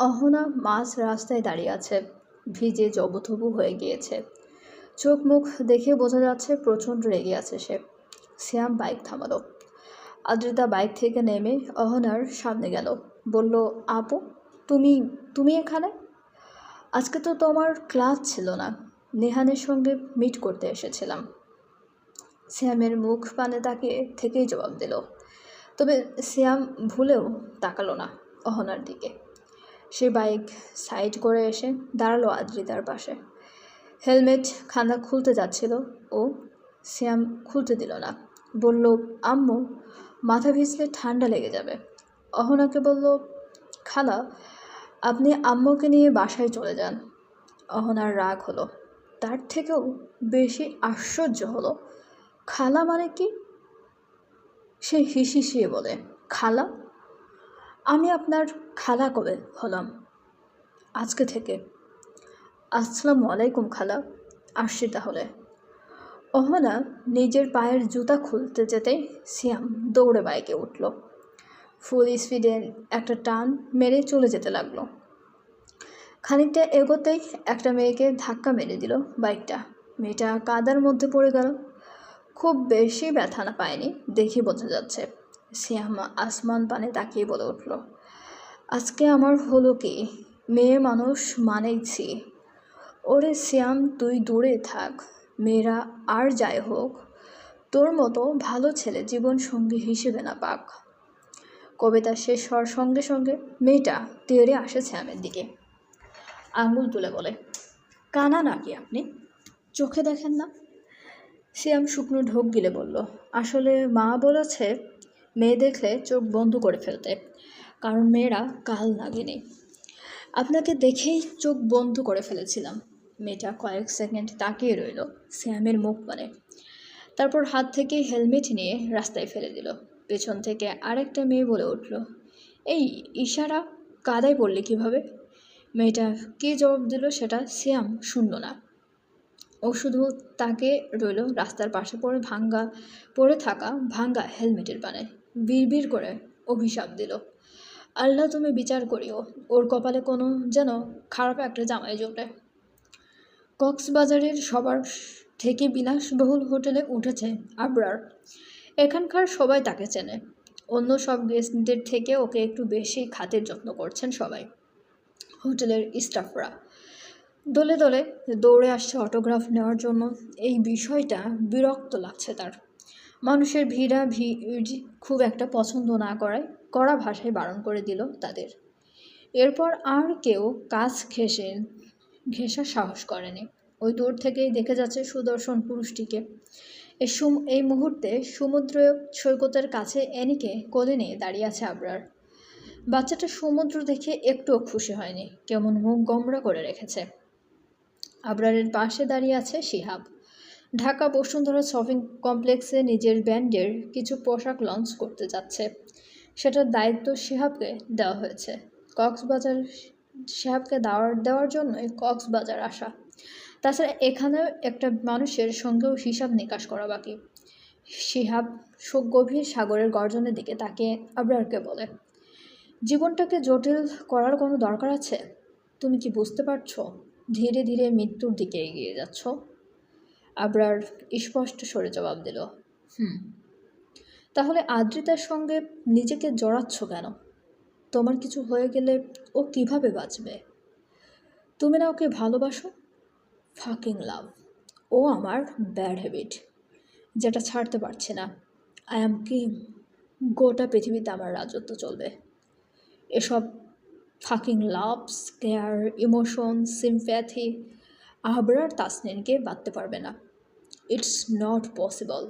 অহনা মাঝ রাস্তায় দাঁড়িয়ে আছে, ভিজে জবথবু হয়ে গিয়েছে। চোখ মুখ দেখে বোঝা যাচ্ছে প্রচণ্ড রেগে আছে সে। শ্যাম বাইক থামালো। আদ্রিতা বাইক থেকে নেমে অহনার সামনে গেল, বলল, আপু, তুমি তুমি এখানে? আজকে তো তোমার ক্লাস ছিল না, নেহানের সঙ্গে মিট করতে এসেছিলাম। শ্যামের মুখ পানে তাকিয়ে থেকেই জবাব দিল। তবে শ্যাম ভুলেও তাকালো না অহনার দিকে। সে বাইক সাইড করে এসে দাঁড়ালো আদ্রিতার পাশে। হেলমেট খানা খুলতে যাচ্ছিল ও, শ্যাম খুলতে দিল না। বলল, আম্মু, মাথা ভিজলে ঠান্ডা লেগে যাবে। অহনাকে বলল, খালা, আপনি আম্মুকে নিয়ে বাসায় চলে যান। অহনার রাগ হলো, তার থেকেও বেশি আশ্চর্য হলো খালা মানে কি। সে হিসিয়ে বলে, খালা? আমি আপনার খালা কবে হলাম? আজকে থেকে। আসসালামু আলাইকুম খালা, আসছি তাহলে। অহনা নিজের পায়ের জুতা খুলতে যেতেই শ্যাম দৌড়ে বাইকে উঠল। ফুল স্পিডে একটা টান মেরে চলে যেতে লাগলো। খানিকটা এগোতেই একটা মেয়েকে ধাক্কা মেরে দিল বাইকটা। মেয়েটা কাদার মধ্যে পড়ে গেল। খুব বেশি ব্যথা না পায়নি দেখে বোঝা যাচ্ছে। শ্যাম আসমান পানে তাকিয়ে বলে উঠল, আজকে আমার হলো কি, মেয়ে মানুষ মানেইছি। ওরে শ্যাম, তুই দূরে থাক। মেয়েরা আর যাই হোক, তোর মতো ভালো ছেলে জীবন সঙ্গী হিসেবে না পাক। কবিতা শেষ হওয়ার সঙ্গে সঙ্গে মেয়েটা তেড়ে আসে শ্যামের দিকে, আঙুল তুলে বলে, কানা নাকি আপনি? চোখে দেখেন না? শ্যাম শুকনো ঢোক গিলে বলল, আসলে মা বলেছে মেয়ে দেখলে চোখ বন্ধ করে ফেলতে, কারণ মেয়েরা কাল লাগেনি। আপনাকে দেখেই চোখ বন্ধ করে ফেলেছিলাম। মেয়েটা কয়েক সেকেন্ড তাকিয়ে রইল শ্যামের মুখ পানে, তারপর হাত থেকে হেলমেট নিয়ে রাস্তায় ফেলে দিল। পেছন থেকে আরেকটা মেয়ে বলে উঠল, এই ইশারা, কাদায় পড়লে কিভাবে? মেয়েটা কী জবাব দিল সেটা শ্যাম শুনল না। ও শুধু তাকে রইল রাস্তার পাশে পড়ে থাকা ভাঙ্গা হেলমেটের পানে। বিড়বিড় করে অভিশাপ দিল, আল্লাহ তুমি বিচার করিও, ওর কপালে কোনো যেন খারাপ একটা জামাই জোটে। কক্সবাজারের সবার থেকে বিলাসবহুল হোটেলে উঠেছে আবরার। এখানকার সবাই তাকে চেনে। অন্য সব গেস্টদের থেকে ওকে একটু বেশি খাতির যত্ন করছেন সবাই। হোটেলের স্টাফরা দলে দলে দৌড়ে আসছে অটোগ্রাফ নেওয়ার জন্য। এই বিষয়টা বিরক্ত লাগছে তার। মানুষের ভিড় খুব একটা পছন্দ না করায় কড়া ভাষায় বারণ করে দিল তাদের। এরপর আর কেউ কাজ ঘেঁষার সাহস করেনি। ওই দূর থেকেই দেখে যাচ্ছে সুদর্শন পুরুষটিকে। এই মুহূর্তে সমুদ্র সৈকতের কাছে এনিকে কোলে নিয়ে দাঁড়িয়ে আছে আবরার। বাচ্চাটা সমুদ্র দেখে একটুও খুশি হয়নি, কেমন মুখ গোমড়া করে রেখেছে। আবরারের পাশে দাঁড়িয়ে আছে শিহাব। ঢাকা বসুন্ধরা শপিং কমপ্লেক্সে নিজের ব্র্যান্ডের কিছু পোশাক লঞ্চ করতে যাচ্ছে। সেটার দায়িত্ব শিহাবকে দেওয়া হয়েছে। শিহাবকে দেওয়ার জন্যই কক্সবাজার আসা। তাছাড়া এখানেও একটা মানুষের সঙ্গেও হিসাব নিকাশ করা বাকি। শিহাব গভীর সাগরের গর্জনের দিকে তাকিয়ে আবরারকে বলে, জীবনটাকে জটিল করার কোনো দরকার আছে? তুমি কি বুঝতে পারছো ধীরে ধীরে মৃত্যুর দিকে এগিয়ে যাচ্ছ? আবরার স্পষ্ট স্বরে জবাব দিল, তাহলে আদ্রিতার সঙ্গে নিজেকে জড়াচ্ছ কেন? তোমার কিছু হয়ে গেলে ও কিভাবে বাঁচবে? তুমি না ওকে ভালোবাসো? ফাকিং লাভ। ও আমার ব্যাড হ্যাবিট, যেটা ছাড়তে পারছি না। I am king. গোটা পৃথিবীতে আমার রাজত্ব চলবে। এসব ফাকিং লাভ, কেয়ার, ইমোশন, সিম্প্যাথি আবরার তাসনিনকে বাঁধতে পারবে না। It's not possible.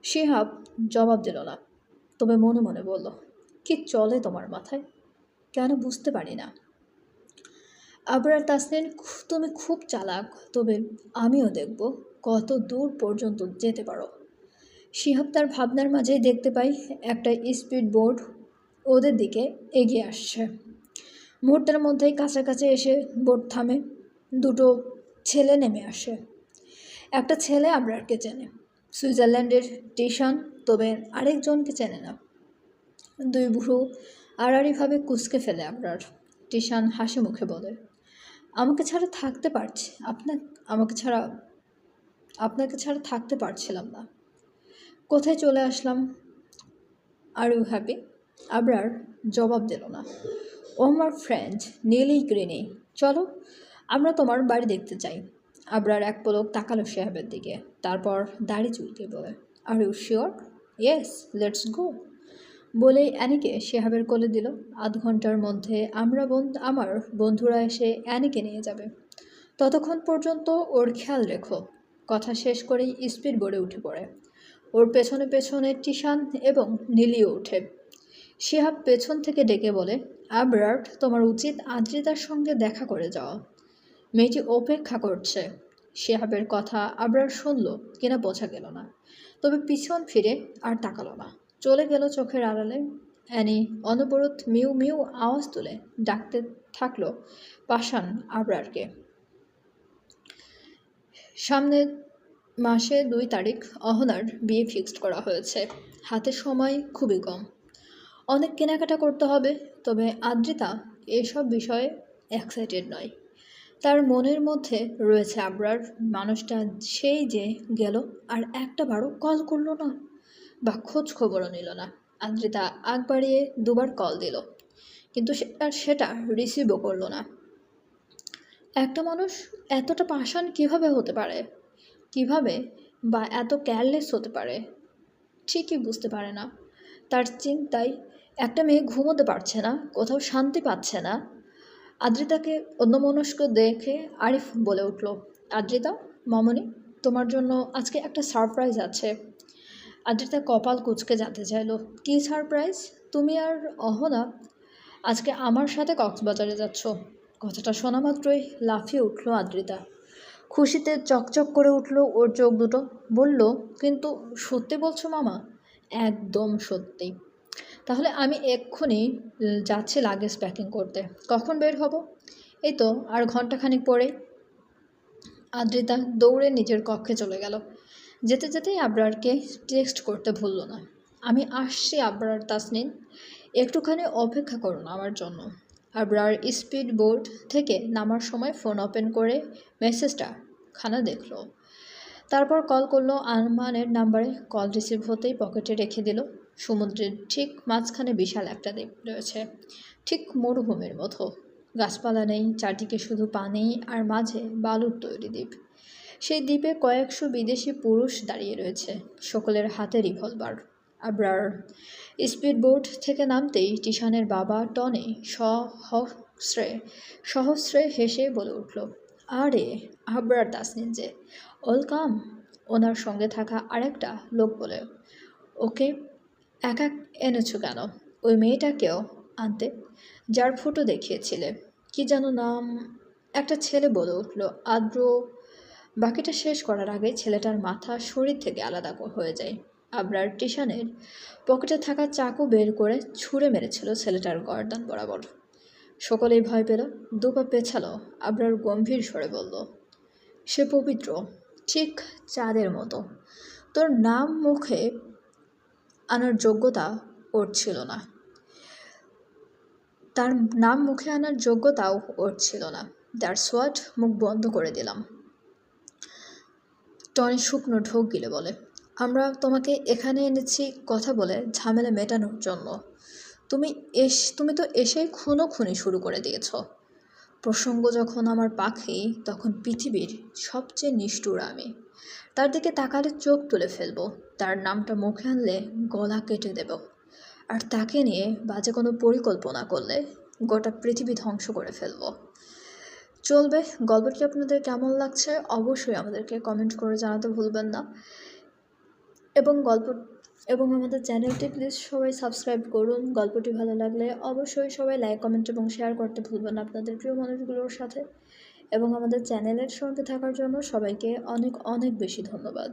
শিহাব জবাব দিল না, তবে মনে মনে বলল, কি চলে তোমার মাথায়? কেন বুঝতে পারি না। আবরার তাসনিন, তুমি খুব চালাক, তবে আমিও দেখব কত দূর পর্যন্ত যেতে পারো। শিহাব তার ভাবনার মাঝেই দেখতে পাই একটা স্পিড বোট ওদের দিকে এগিয়ে আসছে। মুহূর্তের মধ্যেই কাছাকাছি এসে বোট থামে। দুটো ছেলে নেমে আসে। একটা ছেলে আবরারকে চেনে, সুইজারল্যান্ডের টিশান, তবে আরেকজনকে চেনে না। দুই বুড়ো আড়াআড়িভাবে কুঁচকে ফেলে আবরার। টিশান হাসি মুখে বলে, আমাকে ছাড়া থাকতে পারছি আমাকে ছাড়া আপনাকে ছাড়া থাকতে পারছিলাম না। কোথায় চলে আসলাম? Are you happy? আবরার জবাব দিল না। ও আমার ফ্রেন্ড নীলি গ্রিনি, চলো আমরা তোমার বাড়ি দেখতে চাই। আবরার এক পলক তাকালো শেহাবের দিকে, তারপর দাড়ি চুলকে বলে, are you sure? Yes, let's go. বলেই অ্যানিকে শেহাবের কোলে দিল। আধ ঘন্টার মধ্যে আমার বন্ধুরা এসে অ্যানিকে নিয়ে যাবে। ততক্ষণ পর্যন্ত ওর খেয়াল রেখো। কথা শেষ করেই স্পিড বোর্ডে উঠে পড়ে। ওর পেছনে পেছনে টিশান এবং নীলিও ওঠে। শিহাব পেছন থেকে ডেকে বলে, আবরার, তোমার উচিত আদ্রিতার সঙ্গে দেখা করে যাওয়া। মেয়েটি অপেক্ষা করছে। শিহাবের কথা আবরার শুনল কিনা বোঝা গেল না, তবে পিছন ফিরে আর তাকালো না। চলে গেল চোখের আড়ালে। অ্যানি অনবরত মিউ মিউ আওয়াজ তুলে ডাকতে থাকলো পাষাণ আবরারকে। সামনের মাসে 2 তারিখ অহনার বিয়ে ফিক্সড করা হয়েছে। হাতে সময় খুবই কম, অনেক কেনাকাটা করতে হবে। তবে আদ্রিতা এসব বিষয়ে এক্সাইটেড নয়। তার মনের মধ্যে রয়েছে আবরার, মানুষটা সেই যে গেল আর একটা বারও কল করলো না বা খোঁজ খবরও নিল না। আদ্রিতা আগ বাড়িয়ে 2বার কল দিল, কিন্তু সেটা রিসিভও করলো না। একটা মানুষ এতটা পাষাণ কিভাবে হতে পারে, কিভাবে বা এত কেয়ারলেস হতে পারে, ঠিকই বুঝতে পারে না। তার চিন্তায় একটা মেয়ে ঘুমোতে পারছে না, কোথাও শান্তি পাচ্ছে না। আদ্রিতাকে অন্যমনস্ক দেখে আরিফ বলে উঠল, আদ্রিতা, মামনি, তোমার জন্য আজকে একটা সারপ্রাইজ আছে। আদ্রিতা কপাল কুঁচকে জানতে চাইল, কী সারপ্রাইজ? তুমি আর অহনা আজকে আমার সাথে কক্সবাজারে যাচ্ছ। কথাটা শোনা মাত্রই লাফিয়ে উঠল আদ্রিতা। খুশিতে চকচক করে উঠল ওর চোখ দুটো। বলল, কিন্তু সত্যি বলছো মামা? একদম সত্যি। তাহলে আমি এক্ষুনি যাচ্ছি লাগেজ প্যাকিং করতে। কখন বের হব? এই তো আর ঘন্টাখানিক পরেই। আদ্রিতা দৌড়ে নিজের কক্ষে চলে গেল। যেতে যেতেই আবরারকে টেক্সট করতে ভুলল না, আমি আসছি আবরার তাসনিন, একটুখানি অপেক্ষা করুন আমার জন্য। আবরার স্পিড বোর্ড থেকে নামার সময় ফোন ওপেন করে মেসেজটা খানা দেখলো। তারপর কল করলো আরমানের নাম্বারে। কল রিসিভ হতেই পকেটে রেখে দিল। সমুদ্রের ঠিক মাঝখানে বিশাল একটা দ্বীপ রয়েছে, ঠিক মরুভূমির মতো। গাছপালা নেই, চারদিকে শুধু পানি আর মাঝে বালুর তৈরি দ্বীপ। সেই দ্বীপে কয়েকশো বিদেশি পুরুষ দাঁড়িয়ে রয়েছে, সকলের হাতে রিভলভার। আবরার স্পিডবোট থেকে নামতেই টিশানের বাবা টনি সহস্রে হেসে বলে উঠল, আরে আবরার তাসনিন যে, ওয়েলকাম। ওনার সঙ্গে থাকা আরেকটা লোক বলে, ওকে একা এনেছো কেন? ওই মেয়েটাকেও আনতে, যার ফটো দেখিয়েছিলে। কি যেন নাম? একটা ছেলে বলে উঠল, আদ্র। বাকিটা শেষ করার আগে ছেলেটার মাথা শরীর থেকে আলাদা হয়ে যায়। আবরার টিশানের পকেটে থাকা চাকু বের করে ছুঁড়ে মেরেছিল ছেলেটার গর্দান বরাবর। সকলেই ভয় পেল, 2 পা পেছালো। আবরার গম্ভীর স্বরে বলল, সে পবিত্র, ঠিক চাঁদের মতো। তোর নাম মুখে আনার যোগ্যতা ওর ছিল না। তার নাম মুখে আনার যোগ্যতাও ওর ছিল না। That's what. মুখ বন্ধ করে দিলাম। টনি শুকনো ঢোক গিলে বলে, আমরা তোমাকে এখানে এনেছি কথা বলে ঝামেলা মেটানোর জন্য। তুমি তো এসেই খুনোখুনি শুরু করে দিয়েছ। প্রসঙ্গ যখন আমার পাখি, তখন পৃথিবীর সবচেয়ে নিষ্ঠুর আমি। তার দিকে তাকালে চোখ তুলে ফেলবো, তার নামটা মুখে আনলে গলা কেটে দেব। আর তাকে নিয়ে বাজে কোনো পরিকল্পনা করলে গোটা পৃথিবী ধ্বংস করে ফেলবো। চলবে। গল্পটি আপনাদের কেমন লাগছে অবশ্যই আমাদেরকে কমেন্ট করে জানাতে ভুলবেন না। এবং আমাদের চ্যানেলটি প্লিজ সবাই সাবস্ক্রাইব করুন। গল্পটি ভালো লাগলে অবশ্যই সবাই লাইক, কমেন্ট এবং শেয়ার করতে ভুলবেন না আপনাদের প্রিয় মানুষগুলোর সাথে। এবং আমাদের চ্যানেলের সঙ্গে থাকার জন্য সবাইকে অনেক অনেক বেশি ধন্যবাদ।